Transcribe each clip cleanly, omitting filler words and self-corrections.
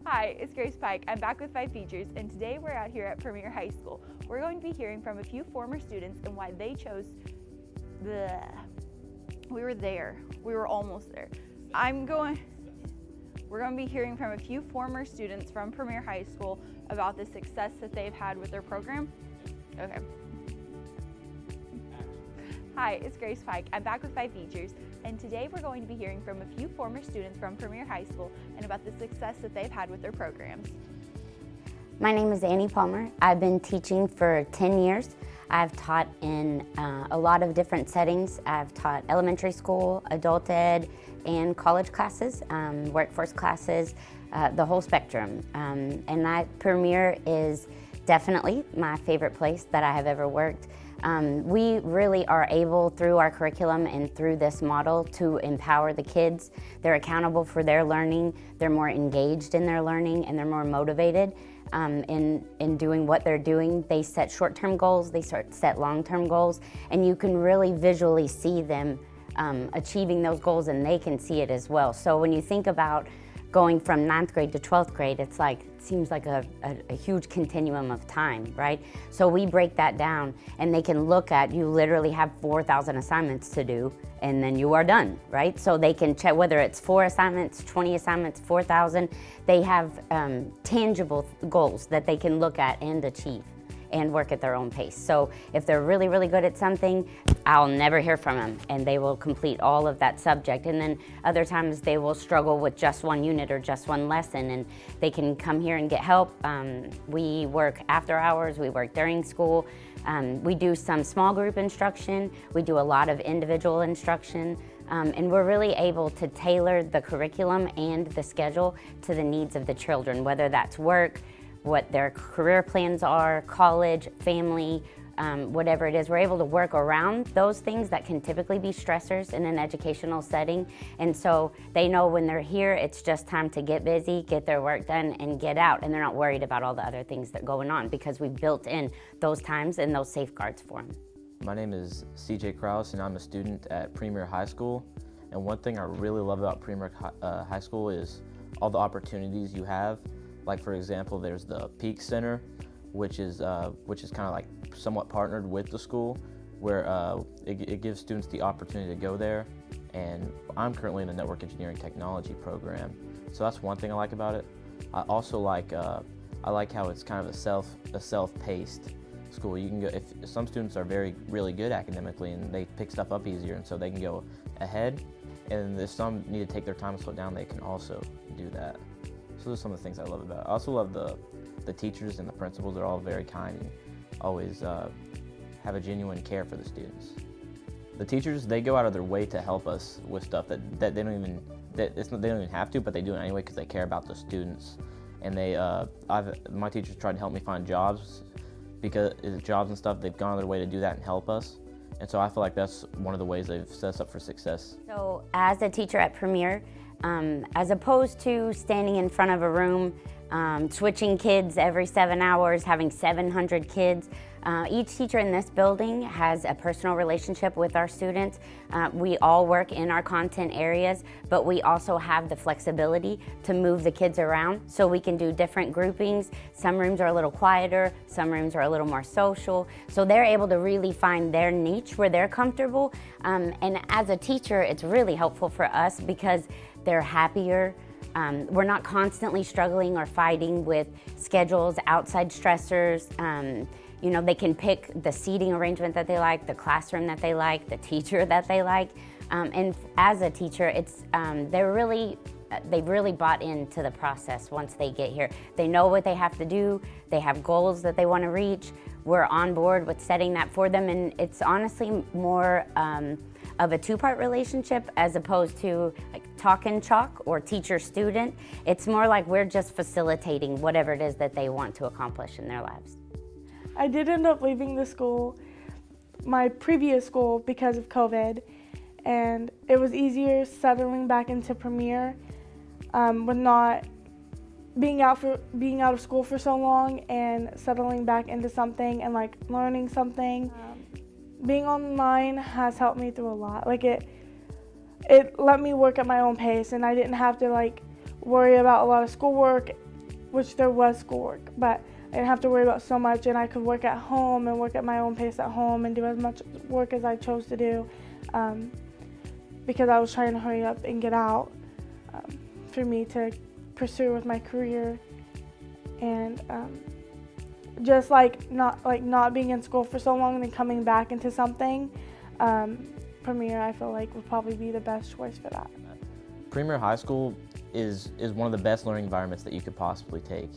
Hi, it's Grace Pike. I'm back with 5 features, and today we're out here at Premier High School. We're going to be hearing from a few former students and why they chose We were there. We were almost there. We're going to be hearing from a few former students from Premier High School about the success that they've had with their program. Okay. Hi, it's Grace Pike. I'm back with 5 features, and today we're going to be hearing from a few former students from Premier High School and about the success that they've had with their programs. My name is Annie Palmer. I've been teaching for 10 years. I've taught in a lot of different settings. I've taught elementary school, adult ed, and college classes, workforce classes, the whole spectrum. And that Premier is definitely my favorite place that I have ever worked. We really are able, through our curriculum and through this model, to empower the kids. They're accountable for their learning, they're more engaged in their learning, and they're more motivated in doing what they're doing. They set short-term goals, they set long-term goals, and you can really visually see them achieving those goals, and they can see it as well. So when you think about going from 9th grade to 12th grade, it seems like a huge continuum of time, right? So we break that down, and they can look at, you literally have 4,000 assignments to do, and then you are done, right? So they can check whether it's 4 assignments, 20 assignments, 4,000, they have tangible goals that they can look at and achieve and work at their own pace. So if they're really, really good at something, I'll never hear from them, and they will complete all of that subject. And then other times they will struggle with just one unit or just one lesson, and they can come here and get help. We work after hours, we work during school. We do some small group instruction, we do a lot of individual instruction, and we're really able to tailor the curriculum and the schedule to the needs of the children, whether that's work, what their career plans are, college, family, whatever it is. We're able to work around those things that can typically be stressors in an educational setting. And so they know when they're here, it's just time to get busy, get their work done, and get out. And they're not worried about all the other things that are going on because we've built in those times and those safeguards for them. My name is CJ Kraus, and I'm a student at Premier High School. And one thing I really love about Premier High School is all the opportunities you have. Like, for example, there's the Peak Center, which is kind of like somewhat partnered with the school, where it gives students the opportunity to go there. And I'm currently in the network engineering technology program, so that's one thing I like about it. I also like how it's kind of a self-paced school. You can go, if some students are really good academically and they pick stuff up easier, and so they can go ahead. And if some need to take their time and slow down, they can also do that. So those are some of the things I love about it. I also love the teachers and the principals. They're all very kind and always have a genuine care for the students. The teachers, they go out of their way to help us with stuff that they don't even have to, but they do it anyway because they care about the students. And my teachers tried to help me find jobs and stuff. They've gone out of their way to do that and help us. And so I feel like that's one of the ways they've set us up for success. So as a teacher at Premier, as opposed to standing in front of a room, switching kids every 7 hours, having 700 kids, each teacher in this building has a personal relationship with our students. We all work in our content areas, but we also have the flexibility to move the kids around so we can do different groupings. Some rooms are a little quieter, some rooms are a little more social, so they're able to really find their niche where they're comfortable. And as a teacher, it's really helpful for us because they're happier. We're not constantly struggling or fighting with schedules, outside stressors. You know, they can pick the seating arrangement that they like, the classroom that they like, the teacher that they like. And as a teacher, they've really bought into the process once they get here. They know what they have to do. They have goals that they want to reach. We're on board with setting that for them, and it's honestly more of a two-part relationship as opposed to like talk and chalk or teacher-student. It's more like we're just facilitating whatever it is that they want to accomplish in their lives. I did end up leaving the school, my previous school, because of COVID, and it was easier settling back into Premier with not being out of school for so long and settling back into something and like learning something. Being online has helped me through a lot. Like it let me work at my own pace, and I didn't have to like worry about a lot of schoolwork which there was schoolwork, but I didn't have to worry about so much, and I could work at home and work at my own pace at home and do as much work as I chose to do, because I was trying to hurry up and get out for me to pursue with my career. And just not being in school for so long and then coming back into something, Premier I feel like would probably be the best choice for that. Premier High School is one of the best learning environments that you could possibly take.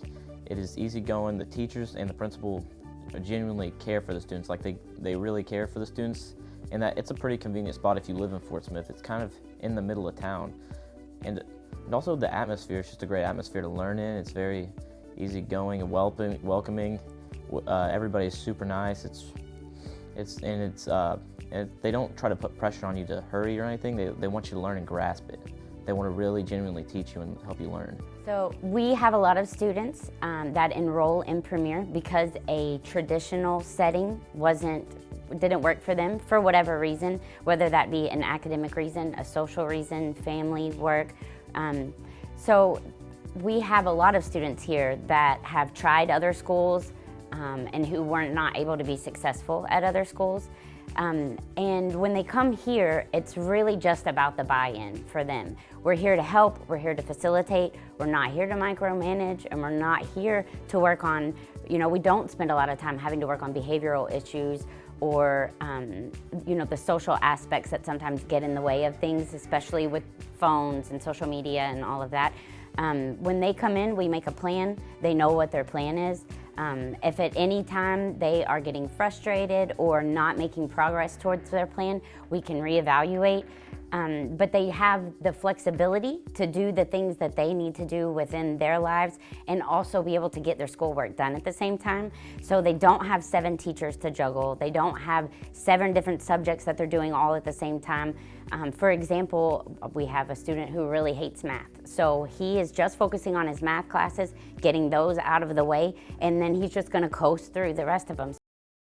It is easygoing. The teachers and the principal genuinely care for the students. Like they really care for the students, and that it's a pretty convenient spot if you live in Fort Smith. It's kind of in the middle of town, and also the atmosphere is just a great atmosphere to learn in. It's very easygoing and welcoming. Everybody's super nice. And they don't try to put pressure on you to hurry or anything. They want you to learn and grasp it. They want to really genuinely teach you and help you learn. So we have a lot of students that enroll in Premier because a traditional setting didn't work for them for whatever reason, whether that be an academic reason, a social reason, family, work. So we have a lot of students here that have tried other schools and who were not able to be successful at other schools. And when they come here, it's really just about the buy-in for them. We're here to help, we're here to facilitate, we're not here to micromanage, and we're not here to work on, we don't spend a lot of time having to work on behavioral issues or, the social aspects that sometimes get in the way of things, especially with phones and social media and all of that. When they come in, we make a plan. They know what their plan is. If at any time they are getting frustrated or not making progress towards their plan, we can reevaluate. But they have the flexibility to do the things that they need to do within their lives and also be able to get their schoolwork done at the same time. So they don't have 7 teachers to juggle. They don't have 7 different subjects that they're doing all at the same time. For example, we have a student who really hates math. So he is just focusing on his math classes, getting those out of the way, and then he's just gonna coast through the rest of them.